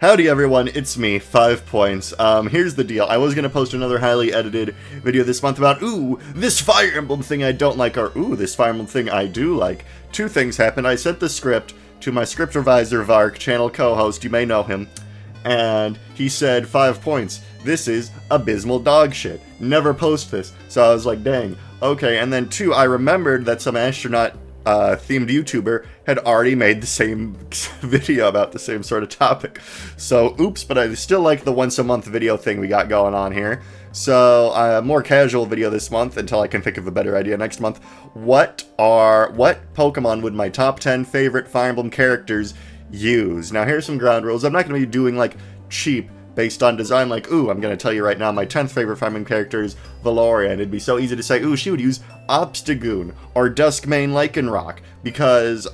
Howdy everyone, it's me, 5 Points. Here's the deal. I was gonna post another highly edited video this month about, ooh, this Fire Emblem thing I don't like, or ooh, this Fire Emblem thing I do like. Two things happened. I sent the script to my script reviser, Vark, channel co-host, you may know him, and he said, 5 Points, this is abysmal dog shit. Never post this. So I was like, dang, okay. And then two, I remembered that some astronaut themed YouTuber had already made the same video about the same sort of topic. So, oops, but I still like the once a month video thing we got going on here. So, a more casual video this month until I can think of a better idea next month. What Pokemon would my top 10 favorite Fire Emblem characters use? Now, here's some ground rules. I'm not going to be doing, like, cheap based on design, like, ooh, I'm going to tell you right now, my 10th favorite Fire Emblem character is Valoria, and it'd be so easy to say, ooh, she would use Obstagoon, or Duskmane Lycanroc, because,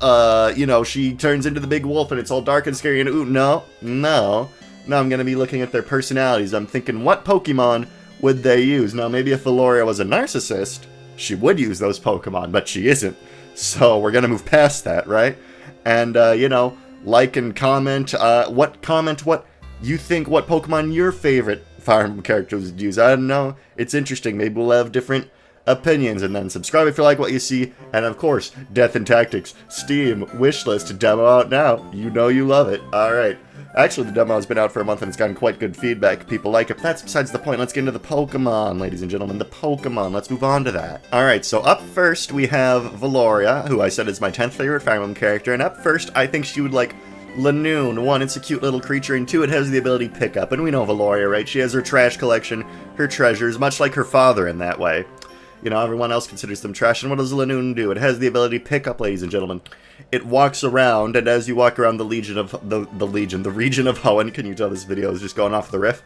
you know, she turns into the big wolf, and it's all dark and scary, and ooh, no, I'm going to be looking at their personalities. I'm thinking, what Pokemon would they use? Now, maybe if Valoria was a narcissist, she would use those Pokemon, but she isn't, so we're going to move past that, right? And, you know, like and comment, what you think, what Pokemon your favorite Fire Emblem characters would use. I don't know. It's interesting. Maybe we'll have different opinions. And then subscribe if you like what you see. And of course, Death and Tactics, Steam, wishlist, demo out now. You know you love it. Alright. Actually, the demo has been out for a month and it's gotten quite good feedback. People like it. But that's besides the point. Let's get into the Pokemon, ladies and gentlemen. The Pokemon. Let's move on to that. Alright, so up first we have Valoria, who I said is my 10th favorite Fire Emblem character. And up first, I think she would like Lanoon. One, it's a cute little creature, and two, it has the ability pick up. And we know Valoria, right? She has her trash collection, her treasures, much like her father in that way. You know, everyone else considers them trash, and what does Lanoon do? It has the ability pick up, ladies and gentlemen. It walks around, and as you walk around the region of Hoenn, can you tell this video is just going off the riff?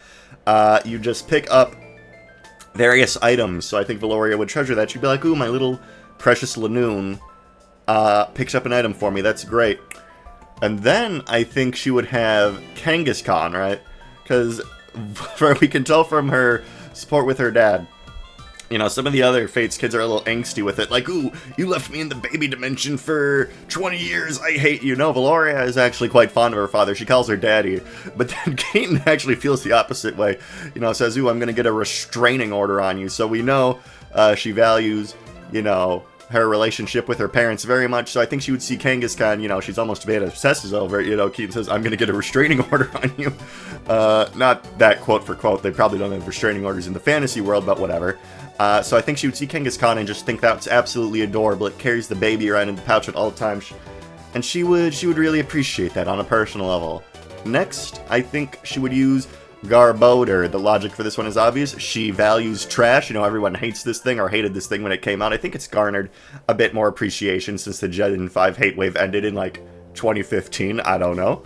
You just pick up various items. So I think Valoria would treasure that. She'd be like, ooh, my little precious Lanoon picks up an item for me. That's great. And then I think she would have Kangaskhan, right? Because we can tell from her support with her dad. You know, some of the other Fates kids are a little angsty with it. Like, ooh, you left me in the baby dimension for 20 years. I hate you. No, Valoria is actually quite fond of her father. She calls her daddy. But then Keaton actually feels the opposite way. You know, says, ooh, I'm going to get a restraining order on you. So we know she values, you know, her relationship with her parents very much, so I think she would see Kangaskhan, you know, she's almost made obsesses over it, you know, Keaton says, I'm gonna get a restraining order on you. Not that quote for quote, they probably don't have restraining orders in the fantasy world, but whatever. So I think she would see Kangaskhan and just think that's absolutely adorable. It carries the baby around in the pouch at all times, and she would really appreciate that on a personal level. Next, I think she would use Garbodor. The logic for this one is obvious. She values trash. You know, everyone hates this thing or hated this thing when it came out. I think it's garnered a bit more appreciation since the Gen 5 hate wave ended in, like, 2015. I don't know.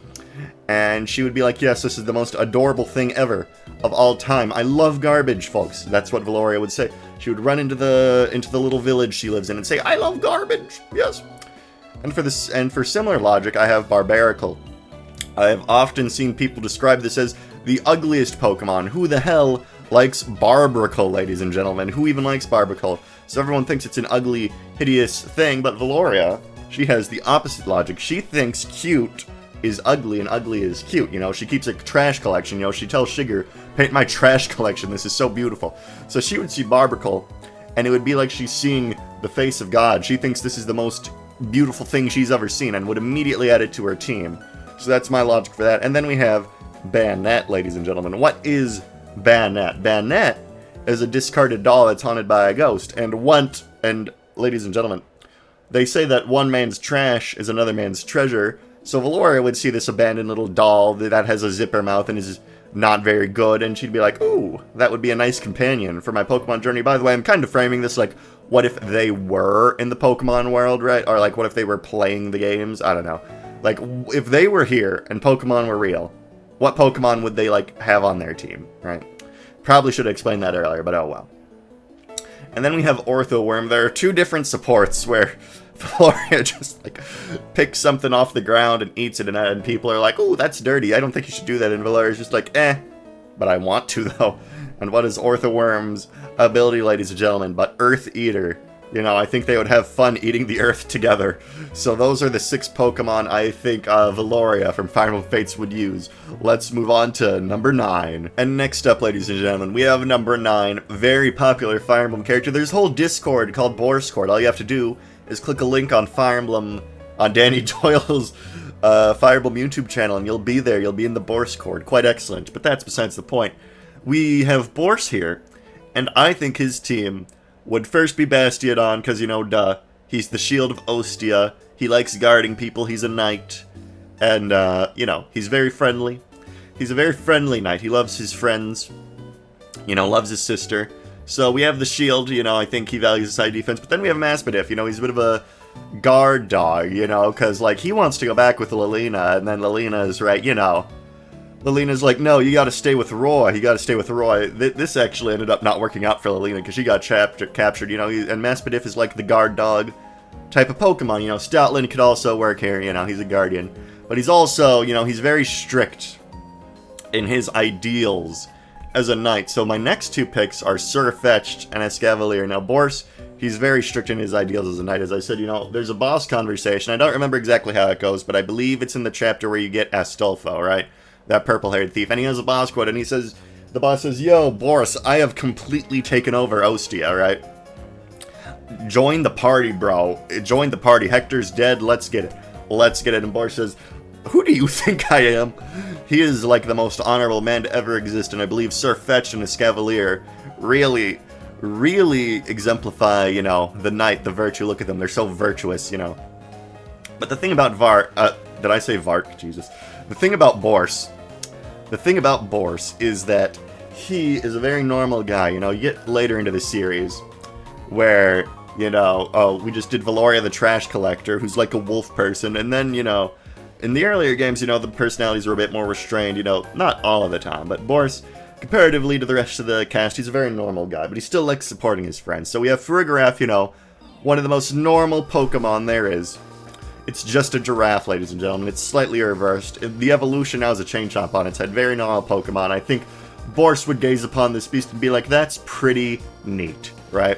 And she would be like, yes, this is the most adorable thing ever of all time. I love garbage, folks. That's what Valoria would say. She would run into the little village she lives in and say, I love garbage. Yes. And for similar logic, I have Barbaracle. I have often seen people describe this as the ugliest Pokemon. Who the hell likes Barbracle, ladies and gentlemen? Who even likes Barbracle? So everyone thinks it's an ugly, hideous thing, but Valoria, she has the opposite logic. She thinks cute is ugly and ugly is cute. You know, she keeps a trash collection. You know, she tells Shiger, paint my trash collection. This is so beautiful. So she would see Barbracle, and it would be like she's seeing the face of God. She thinks this is the most beautiful thing she's ever seen and would immediately add it to her team. So that's my logic for that. And then we have Banette, ladies and gentlemen. What is Banette? Banette is a discarded doll that's haunted by a ghost. And ladies and gentlemen, they say that one man's trash is another man's treasure. So Valoria would see this abandoned little doll that has a zipper mouth and is not very good, and she'd be like, ooh, that would be a nice companion for my Pokemon journey. By the way, I'm kind of framing this like, what if they were in the Pokemon world, right? Or like, what if they were playing the games? I don't know. Like, if they were here and Pokemon were real, what Pokemon would they, like, have on their team, right? Probably should have explained that earlier, but oh well. And then we have Orthoworm. There are two different supports where Valoria just, like, picks something off the ground and eats it, and people are like, ooh, that's dirty. I don't think you should do that. And Valoria's just like, eh, but I want to, though. And what is Orthoworm's ability, ladies and gentlemen, but Earth Eater? You know, I think they would have fun eating the earth together. So those are the 6 Pokemon I think Valoria from Fire Emblem Fates would use. Let's move on to number 9. And next up, ladies and gentlemen, we have number 9, very popular Fire Emblem character. There's a whole Discord called Borscord. All you have to do is click a link on Fire Emblem, on Danny Doyle's Fire Emblem YouTube channel, and you'll be there. You'll be in the Borscord. Quite excellent, but that's besides the point. We have Bors here, and I think his team would first be Bastiodon, because, you know, duh. He's the shield of Ostia. He likes guarding people. He's a knight. And, you know, he's very friendly. He's a very friendly knight. He loves his friends. You know, loves his sister. So we have the shield, you know, I think he values his side defense. But then we have Maspidif, you know, he's a bit of a guard dog, you know, because, like, he wants to go back with Lilina, and then Lilina is right, you know. Lilina's like, no, you gotta stay with Roy. You gotta stay with Roy. This actually ended up not working out for Lilina because she got captured, you know. And Maspidif is like the guard dog type of Pokemon, you know. Stoutland could also work here, you know. He's a guardian. But he's also, you know, he's very strict in his ideals as a knight. So my next 2 picks are Surfetch'd and Escavalier. Now, Bors, he's very strict in his ideals as a knight. As I said, you know, there's a boss conversation. I don't remember exactly how it goes, but I believe it's in the chapter where you get Astolfo, right? That purple-haired thief, and he has a boss quote, and he says, the boss says, yo, Boris, I have completely taken over Ostia, right? Join the party, bro. Join the party. Hector's dead. Let's get it. Let's get it. And Boris says, who do you think I am? He is like the most honorable man to ever exist, and I believe Surfetch'd and Escavalier really, really exemplify, you know, the knight, the virtue. Look at them. They're so virtuous, you know. But the thing about did I say Vark? Jesus. The thing about Bors is that he is a very normal guy. You know, you get later into the series where, you know, oh, we just did Valoria the Trash Collector, who's like a wolf person, and then, you know, in the earlier games, you know, the personalities were a bit more restrained, you know, not all of the time, but Bors, comparatively to the rest of the cast, he's a very normal guy, but he still likes supporting his friends. So we have Farigiraf, you know, one of the most normal Pokemon there is. It's just a giraffe, ladies and gentlemen. It's slightly reversed. The evolution now is a chain chomp on its head. Very normal Pokemon. I think Bors would gaze upon this beast and be like, that's pretty neat, right?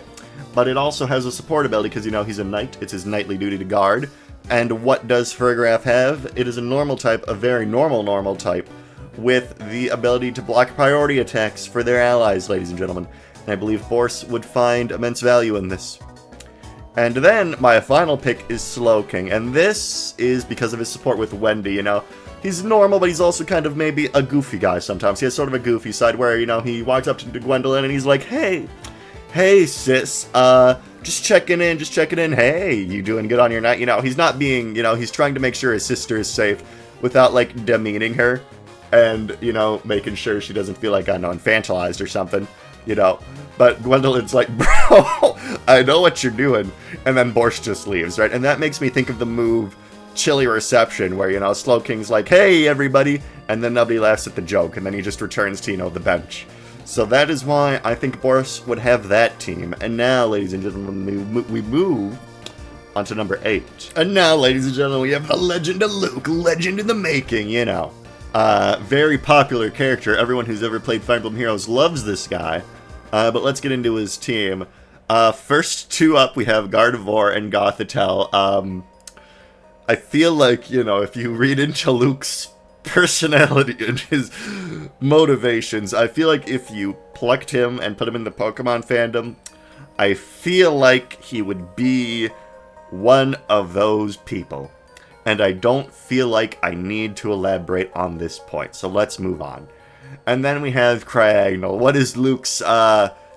But it also has a support ability because, you know, he's a knight. It's his knightly duty to guard. And what does Farigiraf have? It is a normal type, a very normal type, with the ability to block priority attacks for their allies, ladies and gentlemen. And I believe Bors would find immense value in this. And then, my final pick is Slowking, and this is because of his support with Wendy, you know. He's normal, but he's also kind of maybe a goofy guy sometimes. He has sort of a goofy side where, you know, he walks up to Gwendolyn and he's like, hey sis, just checking in, hey, you doing good on your night? You know, he's not being, you know, he's trying to make sure his sister is safe without, like, demeaning her and, you know, making sure she doesn't feel like, I don't know, infantilized or something. You know, but Gwendolyn's like, bro, I know what you're doing, and then Bors just leaves, right? And that makes me think of the move Chilly Reception, where, you know, Slowking's like, hey, everybody, and then nobody laughs at the joke, and then he just returns to, you know, the bench. So that is why I think Bors would have that team. And now, ladies and gentlemen, we move on to number 8. And now, ladies and gentlemen, we have the Legend of Luke, legend in the making, you know. Very popular character. Everyone who's ever played Fire Emblem Heroes loves this guy. But let's get into his team. First 2 up, we have Gardevoir and Gothitelle. I feel like, you know, if you read into Luke's personality and his motivations, I feel like if you plucked him and put him in the Pokemon fandom, I feel like he would be one of those people. And I don't feel like I need to elaborate on this point, so let's move on. And then we have Cragnole. What is Luke's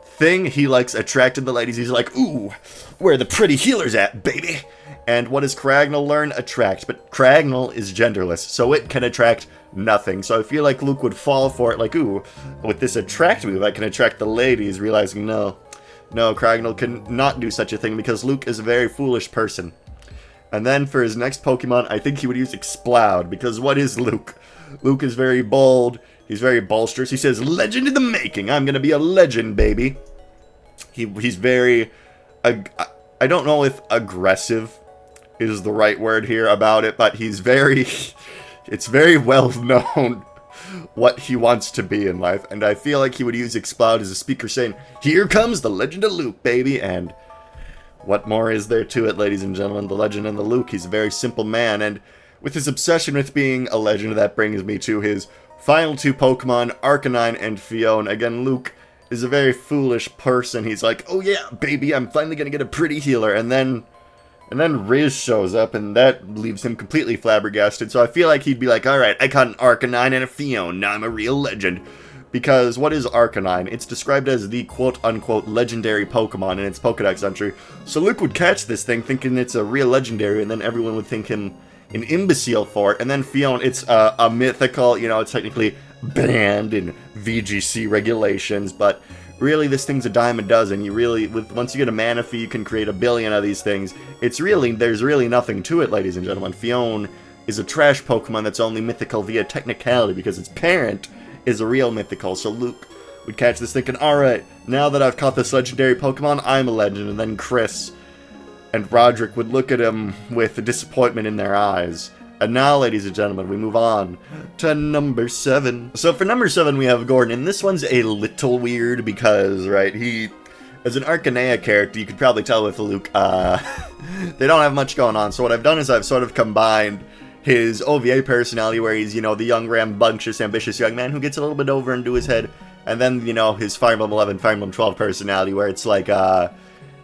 thing? He likes attracting the ladies. He's like, ooh, where are the pretty healers at, baby? And what does Cragnole learn? Attract. But Cragnole is genderless, so it can attract nothing. So I feel like Luke would fall for it, like, ooh, with this attract move, I can attract the ladies, realizing, no, Cragnole can not do such a thing because Luke is a very foolish person. And then for his next Pokemon, I think he would use Exploud, because what is Luke? Luke is very bold. He's very bolsterous. He says, legend in the making. I'm going to be a legend, baby. He's very... I don't know if aggressive is the right word here about it, but he's very... It's very well known what he wants to be in life. And I feel like he would use Exploud as a speaker saying, here comes the legend of Luke, baby. And What more is there to it, ladies and gentlemen? The legend and the Luke. He's a very simple man, and with his obsession with being a legend, that brings me to his final two Pokemon, Arcanine and Fiona. Again, Luke is a very foolish person. He's like, oh yeah, baby, I'm finally gonna get a pretty healer, and then Riz shows up, and that leaves him completely flabbergasted. So I feel like he'd be like, alright, I caught an Arcanine and a Fiona, now I'm a real legend. Because what is Arcanine? It's described as the quote-unquote legendary Pokemon in its Pokedex entry. So Luke would catch this thing thinking it's a real legendary, and then everyone would think him an imbecile for it. And then Fiona, it's a mythical, you know, it's technically banned in VGC regulations, but really this thing's a dime a dozen. You really, once you get a Manaphy, you can create a billion of these things. There's really nothing to it, ladies and gentlemen. Fiona is a trash Pokemon that's only mythical via technicality because its parent is a real mythical. So Luke would catch this thinking, alright, now that I've caught this legendary Pokemon, I'm a legend. And then Chris and Roderick would look at him with disappointment in their eyes. And now, ladies and gentlemen, we move on to number 7. So for number 7, we have Gordon, and this one's a little weird because, right, he, as an Arcanea character, you could probably tell with Luke, they don't have much going on. So what I've done is I've sort of combined his OVA personality, where he's, you know, the young, rambunctious, ambitious young man who gets a little bit over into his head, and then, you know, his Fire Emblem 11, Fire Emblem 12 personality, where it's like,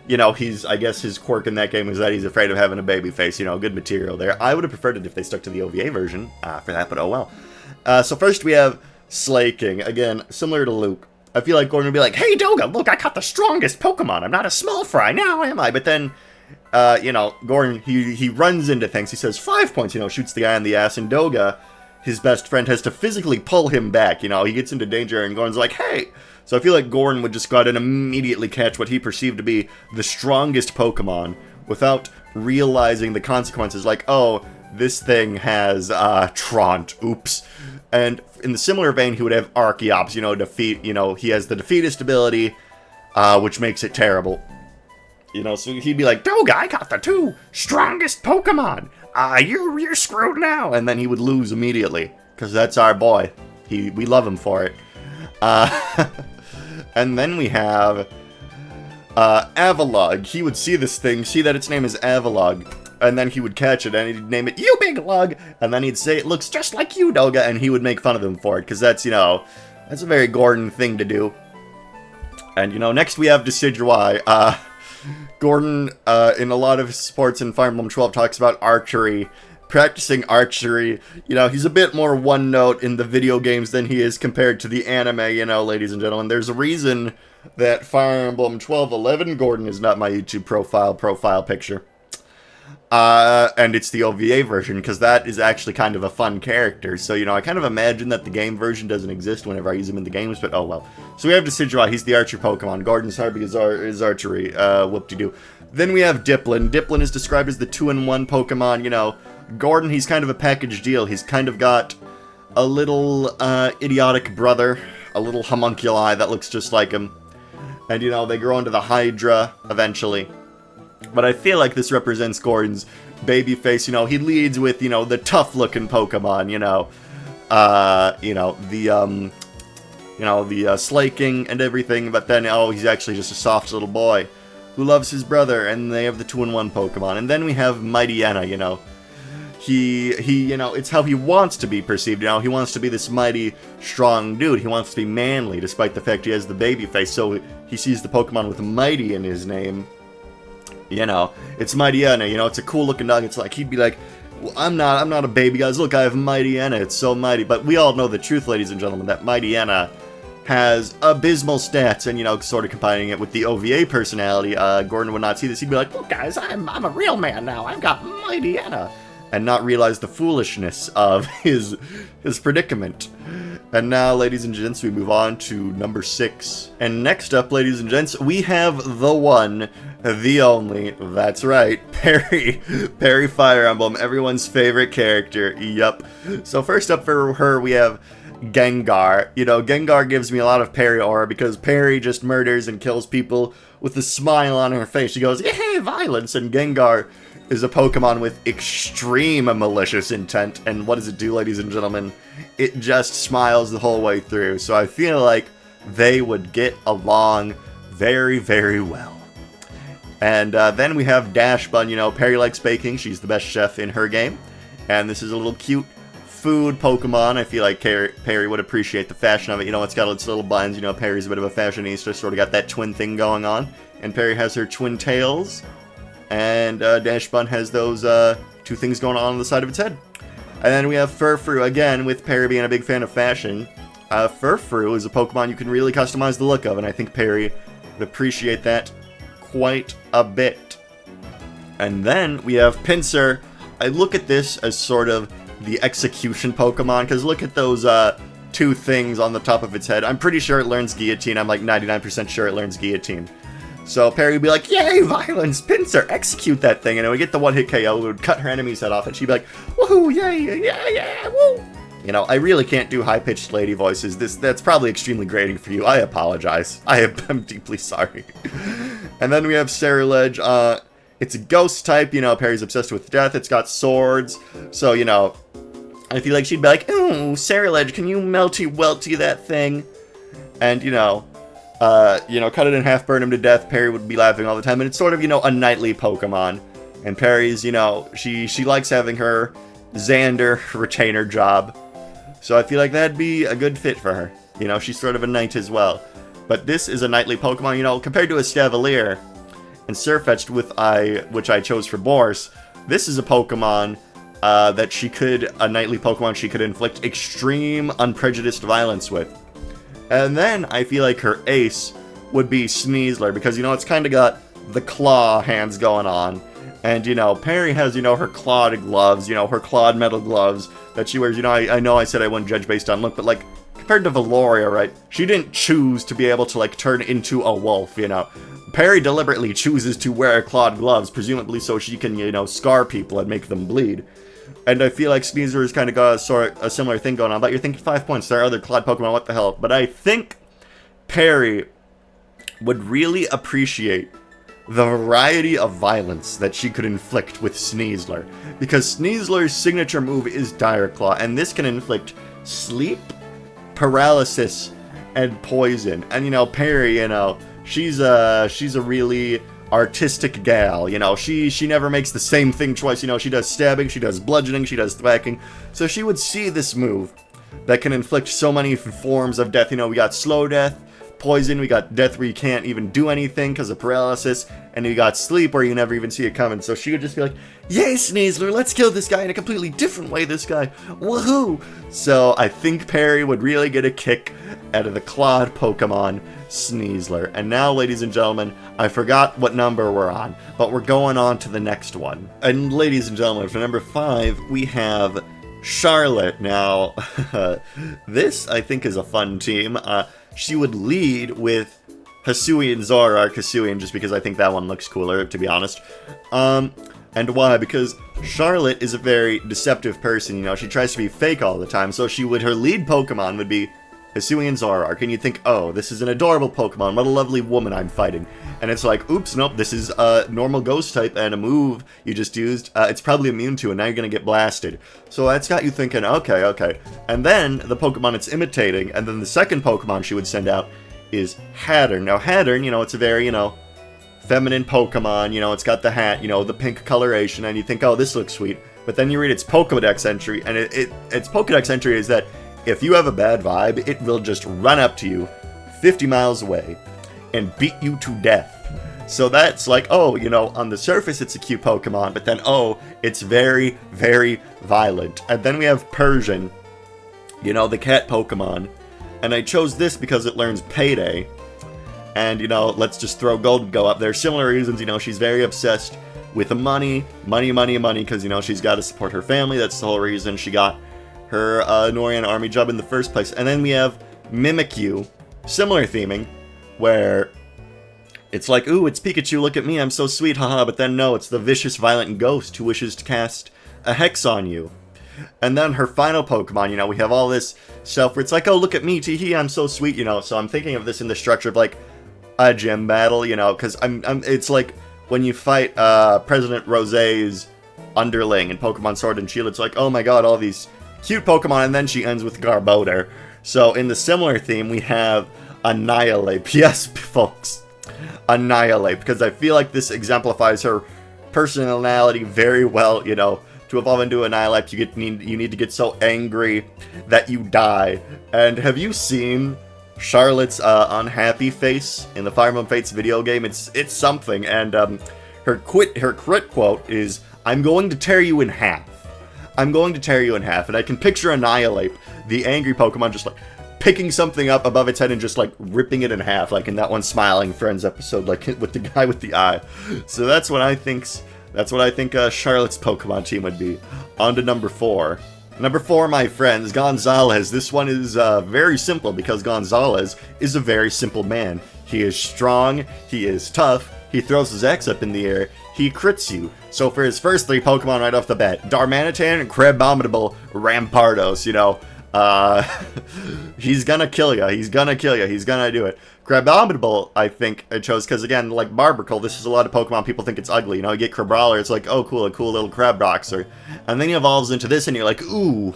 you know, I guess his quirk in that game is that he's afraid of having a baby face, you know, good material there. I would have preferred it if they stuck to the OVA version for that, but oh well. So first we have Slaking, again, similar to Luke. I feel like Gordon would be like, hey Doga, look, I caught the strongest Pokemon, I'm not a small fry, now am I? But then, you know, Gordon, he runs into things, he says 5 points, you know, shoots the guy in the ass, and Doga, his best friend, has to physically pull him back, you know, he gets into danger, and Gordon's like, hey! So I feel like Gordon would just go out and immediately catch what he perceived to be the strongest Pokemon without realizing the consequences, like, oh, this thing has, Traunt, oops. And in the similar vein, he would have Archeops, you know, he has the defeatist ability, which makes it terrible. You know, so he'd be like, Doga, I got the 2 strongest Pokemon. You're screwed now. And then he would lose immediately, because that's our boy. We love him for it. And then we have Avalugg. He would see this thing, see that its name is Avalugg, and then he would catch it, and he'd name it, you big lug, and then he'd say, it looks just like you, Doga, and he would make fun of him for it, because that's, you know, that's a very Gordon thing to do. And, you know, next we have Decidueye. Gordon, in a lot of his sports in Fire Emblem 12, talks about archery, practicing archery. You know, he's a bit more one note in the video games than he is compared to the anime, you know, ladies and gentlemen. There's a reason that Fire Emblem 1211 Gordon is not my YouTube profile picture. And it's the OVA version, because that is actually kind of a fun character. So, you know, I kind of imagine that the game version doesn't exist whenever I use him in the games, but oh well. So we have Decidueye, he's the archer Pokemon. Gordon's hobby is archery, whoop-de-doo. Then we have Diplin. Diplin is described as the 2-in-1 Pokemon, you know. Gordon, he's kind of a package deal. He's kind of got a little, idiotic brother, a little homunculi that looks just like him. And, you know, they grow into the Hydra eventually. But I feel like this represents Gordon's baby face. You know, he leads with, you know, the tough-looking Pokemon, you know. The Slaking and everything. But then, oh, he's actually just a soft little boy who loves his brother. And they have the 2-in-1 Pokemon. And then we have Mightyena, you know. You know, it's how he wants to be perceived, you know, he wants to be this mighty, strong dude, he wants to be manly, despite the fact he has the baby face, so he sees the Pokemon with mighty in his name, you know, it's Mightyena, you know, it's a cool looking dog, it's like, he'd be like, well, I'm not a baby, guys, look, I have Mightyena, it's so mighty, but we all know the truth, ladies and gentlemen, that Mightyena has abysmal stats, and, you know, sort of combining it with the OVA personality, Gordon would not see this, he'd be like, look, guys, I'm a real man now, I've got Mightyena. And not realize the foolishness of his predicament. And now, ladies and gents, we move on to number 6. And next up, ladies and gents, we have the one, the only, that's right, Perry. Perry Fire Emblem, everyone's favorite character, yup. So first up for her, we have Gengar. You know, Gengar gives me a lot of Perry aura because Perry just murders and kills people with a smile on her face. She goes, yeah, violence, and Gengar is a Pokemon with extreme malicious intent, and what does it do, ladies and gentlemen? It just smiles the whole way through, so I feel like they would get along very, very well. And then we have Dash Bun. You know, Perry likes baking. She's the best chef in her game. And this is a little cute food Pokemon. I feel like Perry would appreciate the fashion of it. You know, it's got its little buns. You know, Perry's a bit of a fashionista, sort of got that twin thing going on. And Perry has her twin tails. And Dash Bun has those two things going on the side of its head. And then we have Furfrou, again, with Perry being a big fan of fashion. Furfrou is a Pokemon you can really customize the look of, and I think Perry would appreciate that quite a bit. And then we have Pinsir. I look at this as sort of the execution Pokemon, because look at those two things on the top of its head. I'm pretty sure it learns Guillotine. I'm like 99% sure it learns Guillotine. So Perry would be like, yay, violence, Pinsir, execute that thing. And it would get the one-hit KO, it would cut her enemy's head off, and she'd be like, woohoo, yay, yeah, yeah, woo. You know, I really can't do high-pitched lady voices. That's probably extremely grating for you. I apologize. I'm deeply sorry. And then we have Ceruledge. It's a ghost type. You know, Perry's obsessed with death. It's got swords. So, you know, I feel like she'd be like, ooh, Ceruledge, can you melty-welty that thing? And, you know, cut it in half, burn him to death. Perry would be laughing all the time. And it's sort of, you know, a knightly Pokemon. And Perry's, you know, she likes having her Xander retainer job. So I feel like that'd be a good fit for her. You know, she's sort of a knight as well. But this is a knightly Pokemon, you know, compared to a Scavalier and Sirfetch'd, which I chose for Boris. This is a Pokemon a knightly Pokemon she could inflict extreme, unprejudiced violence with. And then I feel like her ace would be Sneasler, because, you know, it's kind of got the claw hands going on. And, you know, Perry has, you know, her clawed gloves, you know, her clawed metal gloves that she wears. You know, I know I said I wouldn't judge based on look, but, like, compared to Valoria, right, she didn't choose to be able to, like, turn into a wolf, you know. Perry deliberately chooses to wear clawed gloves, presumably so she can, you know, scar people and make them bleed. And I feel like Sneasler has kind of got a similar thing going on. But you're thinking 5 points. There are other clawed Pokemon, what the hell? But I think Perry would really appreciate the variety of violence that she could inflict with Sneasler. Because Sneasler's signature move is Dire Claw, and this can inflict sleep, paralysis, and poison. And, you know, Perry, you know, she's a really artistic gal, you know, she never makes the same thing twice, you know, she does stabbing, she does bludgeoning, she does thwacking, so she would see this move that can inflict so many forms of death. You know, we got slow death, poison, we got death where you can't even do anything because of paralysis, and we got sleep where you never even see it coming. So she would just be like, yay, Sneasler, let's kill this guy in a completely different way, this guy, woohoo! So I think Perry would really get a kick out of the clawed Pokemon Sneasler. And now, ladies and gentlemen, I forgot what number we're on, but we're going on to the next one. And ladies and gentlemen, for number 5, we have Charlotte. Now, this I think is a fun team. She would lead with Hisuian Zoroark, Hisuian, just because I think that one looks cooler, to be honest. And why? Because Charlotte is a very deceptive person, you know, she tries to be fake all the time, so her lead Pokemon would be Hisuian Zoroark, and you'd think, oh, this is an adorable Pokemon, what a lovely woman I'm fighting. And it's like, oops, nope, this is a normal ghost type, and a move you just used, it's probably immune to, and now you're gonna get blasted. So that's got you thinking, okay. And then, the Pokemon it's imitating, and then the second Pokemon she would send out is Hattern. Now, Hattern, you know, it's a very, you know, feminine Pokemon, you know, it's got the hat, you know, the pink coloration, and you think, oh, this looks sweet. But then you read its Pokedex entry, and its Pokedex entry is that if you have a bad vibe, it will just run up to you 50 miles away and beat you to death. So that's like, oh, you know, on the surface it's a cute Pokemon, but then, oh, it's very, very violent. And then we have Persian, you know, the cat Pokemon. And I chose this because it learns Payday. And, you know, let's just throw Golden Go up there. Similar reasons, you know, she's very obsessed with the money, because, you know, she's got to support her family. That's the whole reason she got her Norian army job in the first place. And then we have Mimikyu, similar theming, where it's like, ooh, it's Pikachu, look at me, I'm so sweet, haha, but then no, it's the vicious, violent ghost who wishes to cast a hex on you. And then her final Pokemon, you know, we have all this stuff where it's like, oh, look at me, teehee, I'm so sweet, you know, so I'm thinking of this in the structure of, like, a gym battle, you know, because it's like when you fight President Rosé's underling in Pokemon Sword and Shield, it's like, oh my god, all these cute Pokemon, and then she ends with Garbodor. So in the similar theme, we have Annihilate. Yes, folks, Annihilate, because I feel like this exemplifies her personality very well. You know, to evolve into Annihilate, you need to get so angry that you die. And have you seen Charlotte's unhappy face in the Fire Emblem Fates video game? It's something. And her crit quote is, "I'm going to tear you in half. I'm going to tear you in half." And I can picture Annihilate, the angry Pokemon, just like picking something up above its head and just like ripping it in half, like in that one Smiling Friends episode, like with the guy with the eye. So that's what I think. Charlotte's Pokemon team would be. On to number 4. Number 4, my friends, Gonzalez. This one is very simple because Gonzalez is a very simple man. He is strong, he is tough, he throws his axe up in the air, he crits you. So for his first 3 Pokemon right off the bat, Darmanitan, Crabominable, Rampardos, you know, he's gonna kill ya, he's gonna do it. Crabominable, I think I chose because, again, like Barbarcle, this is a lot of Pokemon, people think it's ugly, you know, you get Crabrawler, it's like, oh cool, a cool little crab boxer. And then he evolves into this and you're like, ooh,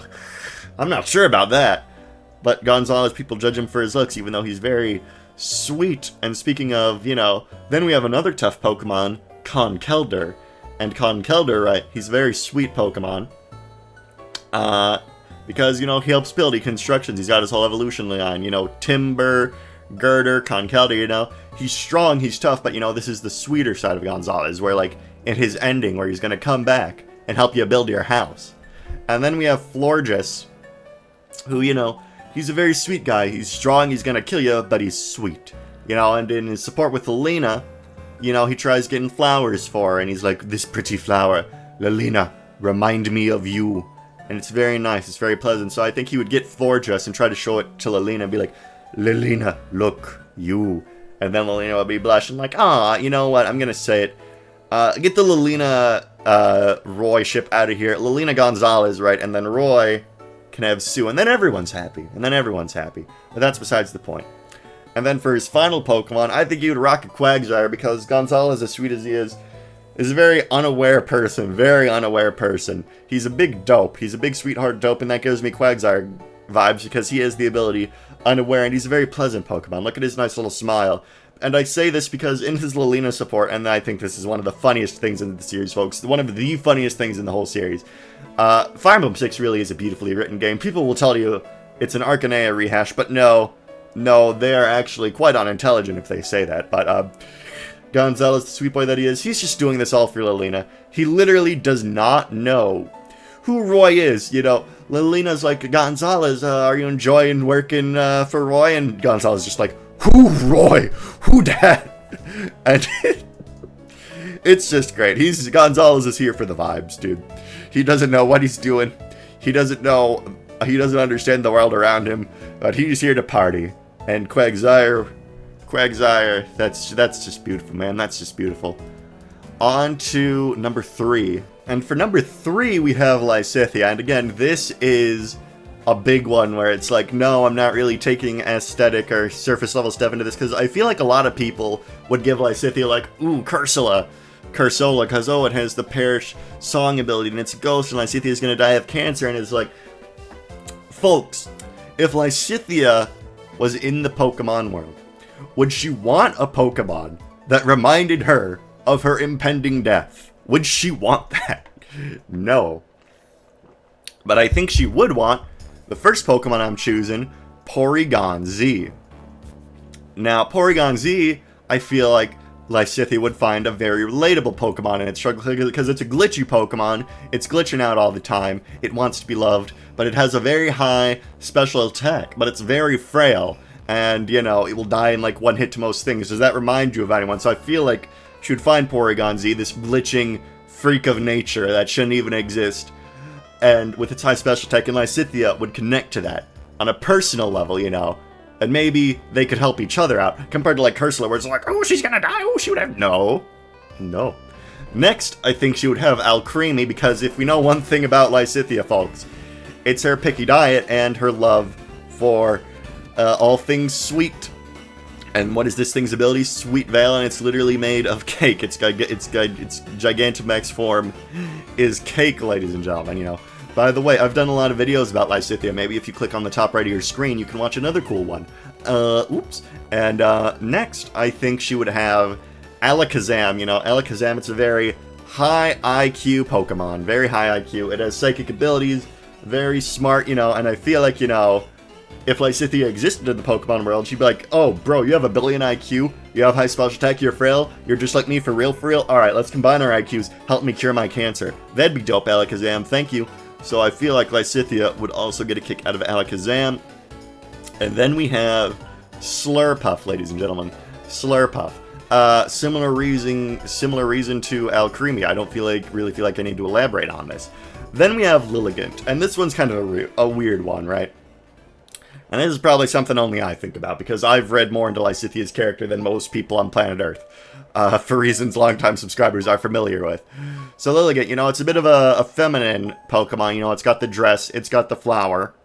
I'm not sure about that. But Gonzalez, people judge him for his looks, even though he's very sweet. And speaking of, you know, then we have another tough Pokemon, Conkeldurr. And Conkeldurr, right, he's a very sweet Pokemon. Because, you know, he helps build constructions, he's got his whole evolution line, you know, Timber, Girder, Conkeldurr, you know, he's strong, he's tough, but, you know, this is the sweeter side of Gonzalez, where, like, in his ending, where he's gonna come back and help you build your house. And then we have Florges, who, you know, he's a very sweet guy, he's strong, he's gonna kill you, but he's sweet, you know, and in his support with Lilina, you know, he tries getting flowers for her, and he's like, "This pretty flower, Lilina, remind me of you." And it's very nice, it's very pleasant, so I think he would get Florges and try to show it to Lilina and be like, "Lilina, look, you." And then Lilina would be blushing like, "Ah, you know what, I'm gonna say it. Get the Lilina, Roy ship out of here. Lilina Gonzalez, right? And then Roy can have Sue, and then everyone's happy. But that's besides the point. And then for his final Pokemon, I think he would rock a Quagsire, because Gonzalez, as sweet as he is a very unaware person. He's a big dope. He's a big sweetheart dope, and that gives me Quagsire vibes, because he has the ability unaware, and he's a very pleasant Pokemon. Look at his nice little smile. And I say this because in his Lilina support, and I think this is one of the funniest things in the series, folks, one of the funniest things in the whole series, Fire Emblem 6 really is a beautifully written game. People will tell you it's an Arcanea rehash, but no, they are actually quite unintelligent if they say that. But Gonzalez, the sweet boy that he is, he's just doing this all for Lilina. He literally does not know who Roy is, you know. Lilina's like, "Gonzalez, are you enjoying working for Roy?" And Gonzalez is just like, "Who Roy? Who that?" And it's just great. Gonzalez is here for the vibes, dude. He doesn't know what he's doing. He doesn't understand the world around him, but he's here to party. And Quagsire, that's just beautiful, man. That's just beautiful. On to number 3. And for number 3, we have Lysithea. And again, this is a big one where it's like, no, I'm not really taking aesthetic or surface level stuff into this, because I feel like a lot of people would give Lysithea like, ooh, Cursola, because it has the Perish Song ability, and it's a ghost, and Lysithea is going to die of cancer, and it's like, folks, if Lysithea was in the Pokemon world, would she want a Pokemon that reminded her of her impending death? Would she want that? No. But I think she would want the first Pokemon I'm choosing, Porygon Z. Now, Porygon Z, I feel like Lysithea would find a very relatable Pokemon in its struggle, because it's a glitchy Pokemon, it's glitching out all the time, it wants to be loved, but it has a very high special attack, but it's very frail, and, you know, it will die in like one hit to most things. Does that remind you of anyone? So I feel like she would find Porygon Z, this glitching freak of nature that shouldn't even exist, and with its high special attack, and Lysithea would connect to that on a personal level, you know, and maybe they could help each other out, compared to like Cursola, where it's like, oh, she's gonna die, oh, she would have... No. Next, I think she would have Alcremie, because if we know one thing about Lysithea, folks, it's her picky diet and her love for all things sweet. And what is this thing's ability? Sweet Veil, and it's literally made of cake. Its Gigantamax form is cake, ladies and gentlemen, you know. By the way, I've done a lot of videos about Lysithea. Maybe if you click on the top right of your screen, you can watch another cool one. Oops. And next, I think she would have Alakazam. You know, Alakazam, it's a very high IQ Pokemon. Very high IQ. It has psychic abilities, very smart, you know, and I feel like, you know, if Lysithea existed in the Pokemon world, she'd be like, oh, bro, you have a billion IQ, you have high special attack, you're frail, you're just like me for real, alright, let's combine our IQs, help me cure my cancer. That'd be dope, Alakazam, thank you. So I feel like Lysithea would also get a kick out of Alakazam. And then we have Slurpuff, ladies and gentlemen. Slurpuff. Similar reason to Alcremie. I don't really feel like I need to elaborate on this. Then we have Lilligant, and this one's kind of a weird one, right? And this is probably something only I think about, because I've read more into Lysithea's character than most people on planet Earth, for reasons longtime subscribers are familiar with. So Lilligant, you know, it's a bit of a feminine Pokemon, you know, it's got the dress, it's got the flower,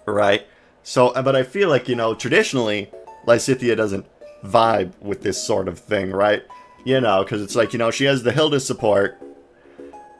right? So, but I feel like, you know, traditionally, Lysithea doesn't vibe with this sort of thing, right? You know, because it's like, you know, she has the Hilda support,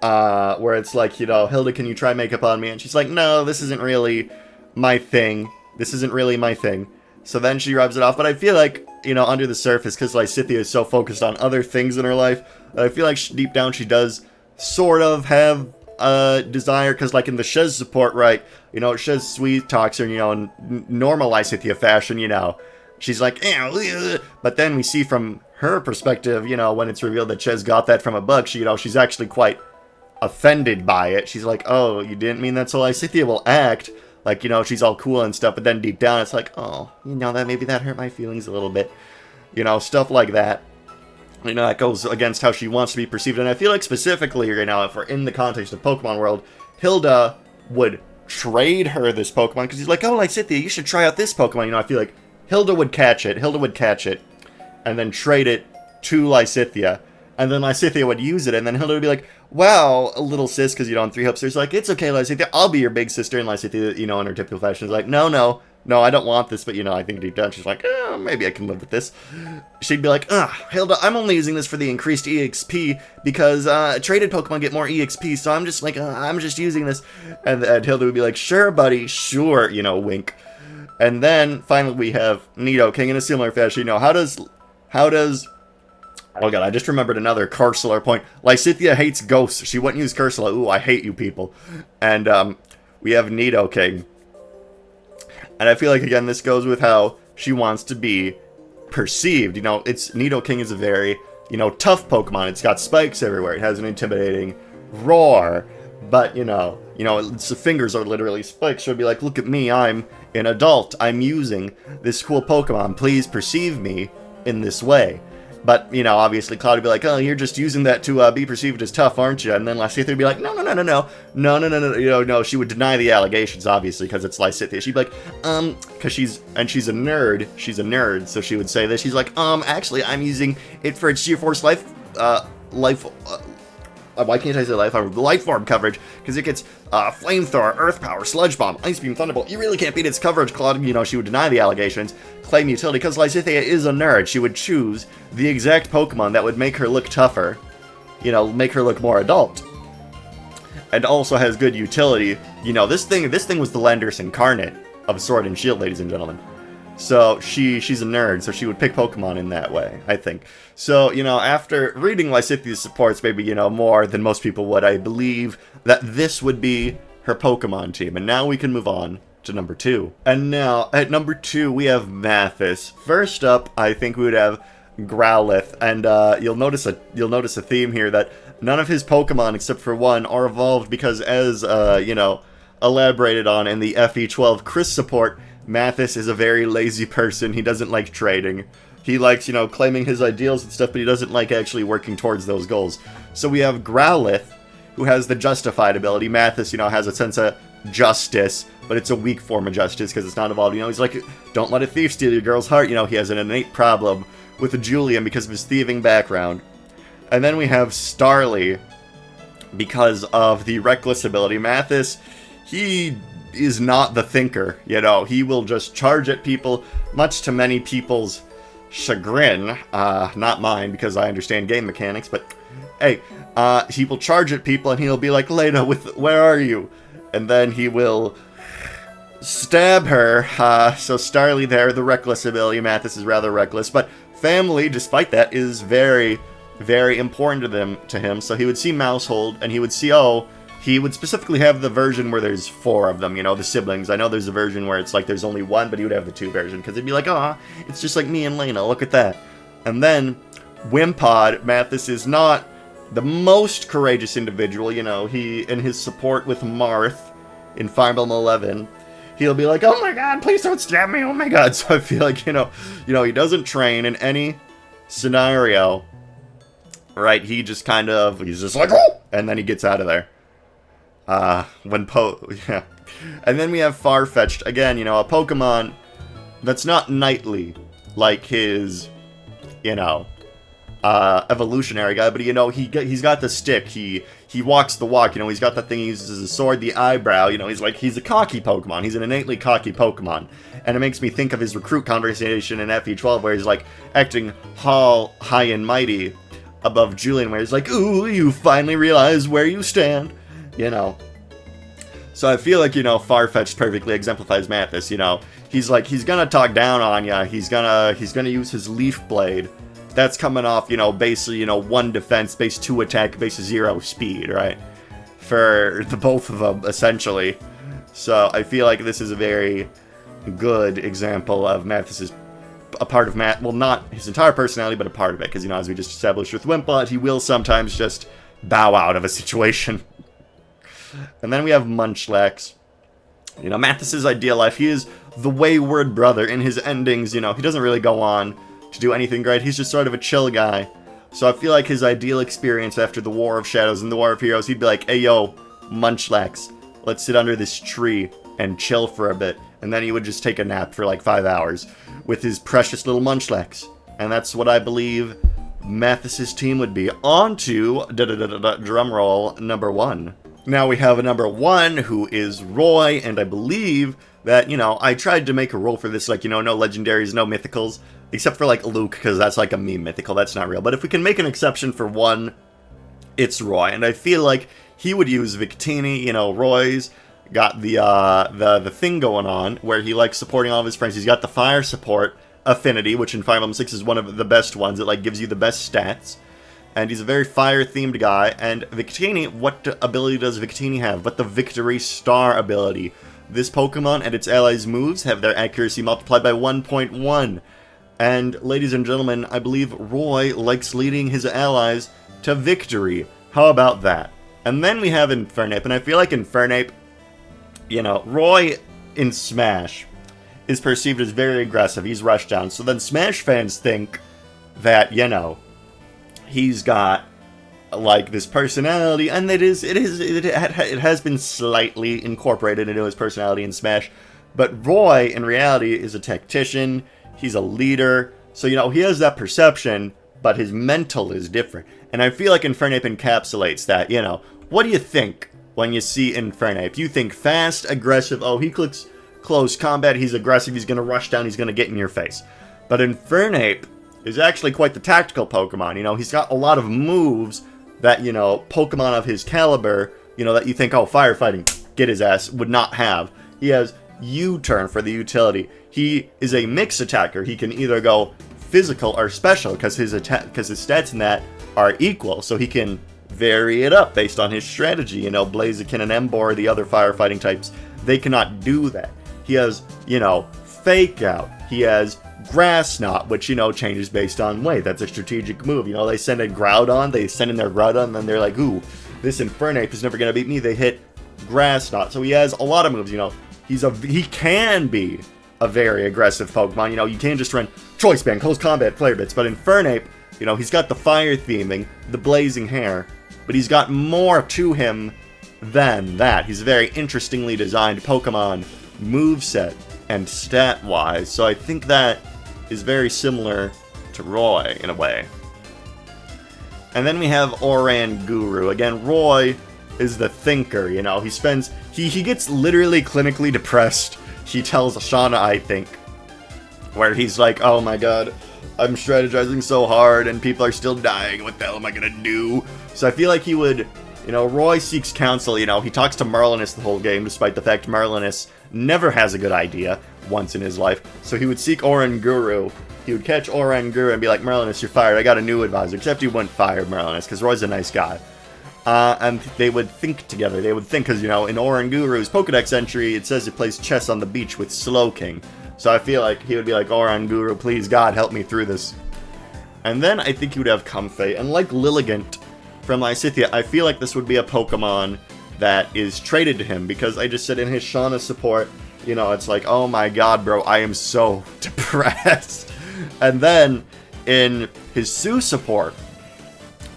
where it's like, you know, Hilda, can you try makeup on me? And she's like, no, this isn't really my thing. This isn't really my thing. So then she rubs it off. But I feel like, you know, under the surface, because Lysithea is so focused on other things in her life, I feel like deep down she does sort of have a desire, because like in the Shez support, right, you know, Shez sweet talks her, you know, in normal Lysithea fashion, you know, she's like, ew, but then we see from her perspective, you know, when it's revealed that Shez got that from a bug, she, you know, she's actually quite offended by it. She's like, oh, you didn't mean that? So Lysithea will act like, you know, she's all cool and stuff, but then deep down it's like, oh, you know, that maybe that hurt my feelings a little bit. You know, stuff like that. You know, that goes against how she wants to be perceived. And I feel like specifically, you know, if we're in the context of Pokemon world, Hilda would trade her this Pokemon, because he's like, oh, Lysithea, you should try out this Pokemon. You know, I feel like Hilda would catch it, and then trade it to Lysithea. And then Lysithea would use it, and then Hilda would be like, wow, a little sis, because, you know, in 3 Hopes, there's like, it's okay, Lysithea, I'll be your big sister. And Lysithea, you know, in her typical fashion, is like, no, I don't want this. But, you know, I think deep down she's like, oh, maybe I can live with this. She'd be like, Hilda, I'm only using this for the increased EXP, because traded Pokemon get more EXP, so I'm just like, I'm just using this. And Hilda would be like, sure, buddy, sure, you know, wink. And then, finally, we have Nidoking in a similar fashion. You know, how does... Oh god, I just remembered another Cursor point. Lysithea hates ghosts. She wouldn't use Cursor. Ooh, I hate you people. And, we have Nidoking. And I feel like, again, this goes with how she wants to be perceived. You know, Nidoking is a very, you know, tough Pokemon. It's got spikes everywhere. It has an intimidating roar. But, you know, its fingers are literally spikes. So it'd be like, look at me, I'm an adult. I'm using this cool Pokemon. Please perceive me in this way. But, you know, obviously Cloud would be like, oh, you're just using that to be perceived as tough, aren't you? And then Lysithea would be like, no, you know, she would deny the allegations, obviously, because it's Lysithea. She'd be like, because she's a nerd, so she would say this. She's like, actually, I'm using it for its sheer force why can't I say life form coverage? Because it gets flamethrower, earth power, sludge bomb, ice beam, thunderbolt. You really can't beat its coverage, Claude. You know, she would deny the allegations, claim utility, because Lysithea is a nerd. She would choose the exact Pokemon that would make her look tougher, you know, make her look more adult, and also has good utility. You know, this thing was the Landorus incarnate of Sword and Shield, ladies and gentlemen. So she's a nerd, so she would pick Pokemon in that way, I think. So, you know, after reading Lysithea's supports, maybe, you know, more than most people would, I believe that this would be her Pokemon team. And now we can move on to number 2. And now, at number 2, we have Mathis. First up, I think we would have Growlithe. And you'll notice a theme here that none of his Pokemon, except for one, are evolved because, as, you know, elaborated on in the FE12 Chris support, Mathis is a very lazy person. He doesn't like trading. He likes, you know, claiming his ideals and stuff, but he doesn't like actually working towards those goals. So we have Growlithe, who has the justified ability. Mathis, you know, has a sense of justice, but it's a weak form of justice because it's not evolved. You know, he's like, don't let a thief steal your girl's heart. You know, he has an innate problem with Julian because of his thieving background. And then we have Starly, because of the reckless ability. Mathis, he is not the thinker, you know, he will just charge at people, much to many people's chagrin, not mine, because I understand game mechanics, but hey, he will charge at people and he'll be like, Lena, where are you? And then he will stab her. So Starly there, the reckless ability. Mathis is rather reckless, but family, despite that, is very, very important to him. So he would see Mousehold, and he would see, he would specifically have the version where there's 4 of them, the siblings. I know there's a version where it's like there's only 1, but he would have the 2 version, because he'd be like, it's just like me and Lena, look at that. And then, Wimpod, Mathis is not the most courageous individual, he, in his support with Marth in Fire Emblem 11, he'll be like, oh my god, please don't stab me, oh my god. So I feel like, he doesn't train in any scenario, right? He just he's just like, oh! And then he gets out of there. Yeah. And then we have Farfetch'd, again, a Pokemon that's not knightly, like his, evolutionary guy, but he's got the stick, he walks the walk, he's got that thing, he uses a sword, the eyebrow, he's a cocky Pokemon, he's an innately cocky Pokemon, and it makes me think of his recruit conversation in FE12, where he's like, acting high and mighty above Julian, where he's like, ooh, you finally realize where you stand, So I feel like, Farfetch'd perfectly exemplifies Mathis, he's gonna talk down on ya, he's gonna use his Leaf Blade. That's coming off, base, 1 defense, base 2 attack, base 0 speed, right? For the both of them, essentially. So I feel like this is a very good example of Mathis's, a part of well, not his entire personality, but a part of it. Because, as we just established with Wimpod, he will sometimes just bow out of a situation. And then we have Munchlax. Mathis's ideal life, he is the wayward brother in his endings, he doesn't really go on to do anything great. He's just sort of a chill guy. So I feel like his ideal experience after the War of Shadows and the War of Heroes, he'd be like, hey yo, Munchlax, let's sit under this tree and chill for a bit. And then he would just take a nap for like 5 hours with his precious little Munchlax. And that's what I believe Mathis's team would be. On to, drumroll, number 1. Now we have a number 1 who is Roy, and I believe that, I tried to make a rule for this, like, no legendaries, no mythicals. Except for, like, Luke, because that's, like, a meme mythical. That's not real. But if we can make an exception for 1, it's Roy. And I feel like he would use Victini. Roy's got the thing going on where he likes supporting all of his friends. He's got the fire support affinity, which in Fire Emblem 6 is one of the best ones. It, like, gives you the best stats. And he's a very fire-themed guy. And Victini, what ability does Victini have? But the Victory Star ability. This Pokemon and its allies' moves have their accuracy multiplied by 1.1. And, ladies and gentlemen, I believe Roy likes leading his allies to victory. How about that? And then we have Infernape, and I feel like Infernape, Roy in Smash is perceived as very aggressive. He's rushed down. So then Smash fans think that, he's got, like, this personality, and it has been slightly incorporated into his personality in Smash. But Roy, in reality, is a tactician. He's a leader, so, he has that perception, but his mental is different. And I feel like Infernape encapsulates that, What do you think when you see Infernape? You think fast, aggressive, he clicks close combat, he's aggressive, he's going to rush down, he's going to get in your face. But Infernape is actually quite the tactical Pokemon, he's got a lot of moves that, Pokemon of his caliber, that you think, firefighting, get his ass, would not have. He has U-turn for the utility. He is a mixed attacker. He can either go physical or special because his stats in that are equal, so he can vary it up based on his strategy. Blaziken and Emboar, the other firefighting types, they cannot do that. He has, Fake Out. He has Grass Knot, which, changes based on weight. That's a strategic move. They send in Groudon, they send in their Groudon, and then they're like, ooh, this Infernape is never going to beat me. They hit Grass Knot. So he has a lot of moves, he can be a very aggressive Pokemon. You can't just run Choice Band, Close Combat, Flare Blitz. But Infernape, he's got the fire theming, the blazing hair, but he's got more to him than that. He's a very interestingly designed Pokemon moveset and stat-wise, so I think that is very similar to Roy in a way. And then we have Oran Guru. Again, Roy is the thinker, he gets literally clinically depressed. He tells Shauna, I think, where he's like, oh my god, I'm strategizing so hard and people are still dying. What the hell am I gonna do? So I feel like he would, you know, Roy seeks counsel. You know, he talks to Merlinus the whole game, despite the fact Merlinus never has a good idea once in his life. So he would seek Oranguru. He would catch Oranguru and be like, Merlinus, you're fired. I got a new advisor. Except he wouldn't fire Merlinus, because Roy's a nice guy. And they would think together. They would think, because, you know, in Oranguru's Pokedex entry, it says he plays chess on the beach with Slowking. So I feel like he would be like, Oranguru, please, God, help me through this. And then I think he would have Comfey. And like Lilligant from Lysithea, I feel like this would be a Pokemon that is traded to him, because I just said in his Shauna support, you know, it's like, oh my god, bro, I am so depressed. And then in his Sue support,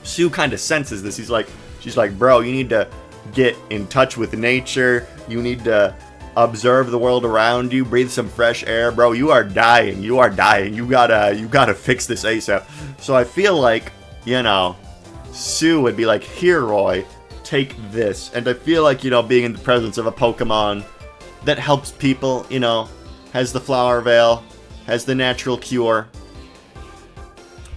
Sue kind of senses this. She's like, bro, you need to get in touch with nature. You need to observe the world around you, breathe some fresh air, bro. You are dying. You are dying. You gotta fix this ASAP. So I feel like, you know, Sue would be like, here, Roy, take this. And I feel like, you know, being in the presence of a Pokemon that helps people, you know, has the Flower Veil, has the natural cure.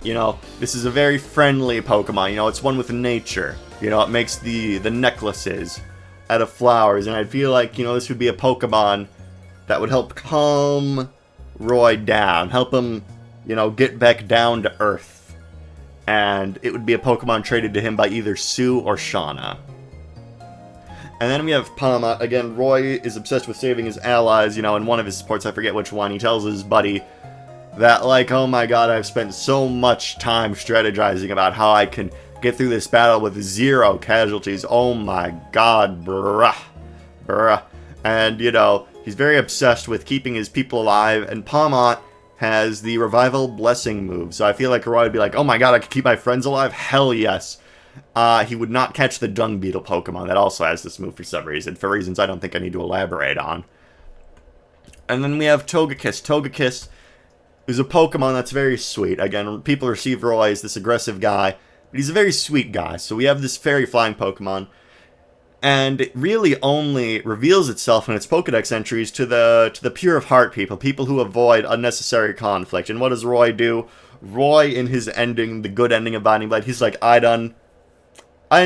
You know, this is a very friendly Pokemon. You know, it's one with nature. You know, it makes the necklaces out of flowers. And I feel like, you know, this would be a Pokemon that would help calm Roy down. Help him, you know, get back down to Earth. And it would be a Pokemon traded to him by either Sue or Shauna. And then we have Palmot. Again, Roy is obsessed with saving his allies. You know, in one of his supports, I forget which one, he tells his buddy that, like, oh my god, I've spent so much time strategizing about how I can get through this battle with 0 casualties. Oh my god, bruh. And, you know, he's very obsessed with keeping his people alive, and Palmot has the Revival Blessing move. So I feel like Roy would be like, oh my god, I can keep my friends alive? Hell yes. He would not catch the Dung Beetle Pokemon that also has this move for some reason, for reasons I don't think I need to elaborate on. And then we have Togekiss. Togekiss is a Pokemon that's very sweet. Again, people receive Roy as this aggressive guy, but he's a very sweet guy. So we have this Fairy Flying Pokemon, and it really only reveals itself in its Pokedex entries to the pure of heart people who avoid unnecessary conflict. And what does Roy do? Roy, in his ending, the good ending of Binding Blade, he's like, I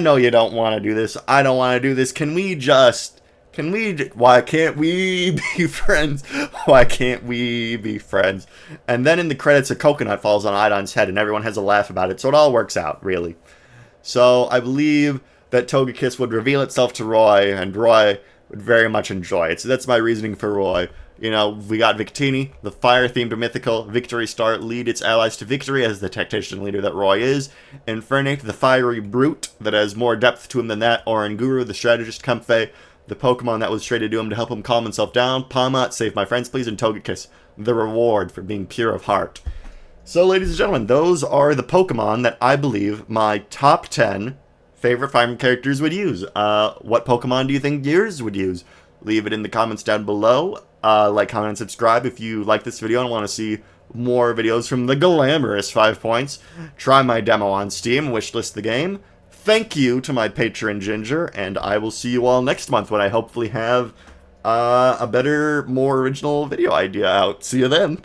know you don't want to do this. I don't want to do this. Why can't we be friends? Why can't we be friends? And then in the credits, a coconut falls on Idon's head, and everyone has a laugh about it. So it all works out, really. So I believe that Togekiss would reveal itself to Roy, and Roy would very much enjoy it. So that's my reasoning for Roy. You know, we got Victini, the fire-themed mythical Victory Star, lead its allies to victory as the tactician leader that Roy is. Infernape, the fiery brute that has more depth to him than that. Oranguru, the strategist Comfey, the Pokemon that was traded to him to help him calm himself down. Palmot, save my friends please, and Togekiss, the reward for being pure of heart. So, ladies and gentlemen, those are the Pokemon that I believe my top 10 favorite Fire Emblem characters would use. What Pokemon do you think yours would use? Leave it in the comments down below. Like, comment, and subscribe if you like this video and want to see more videos from the glamorous 5 Points. Try my demo on Steam, wishlist the game. Thank you to my patron Ginger, and I will see you all next month when I hopefully have a better, more original video idea out. See you then.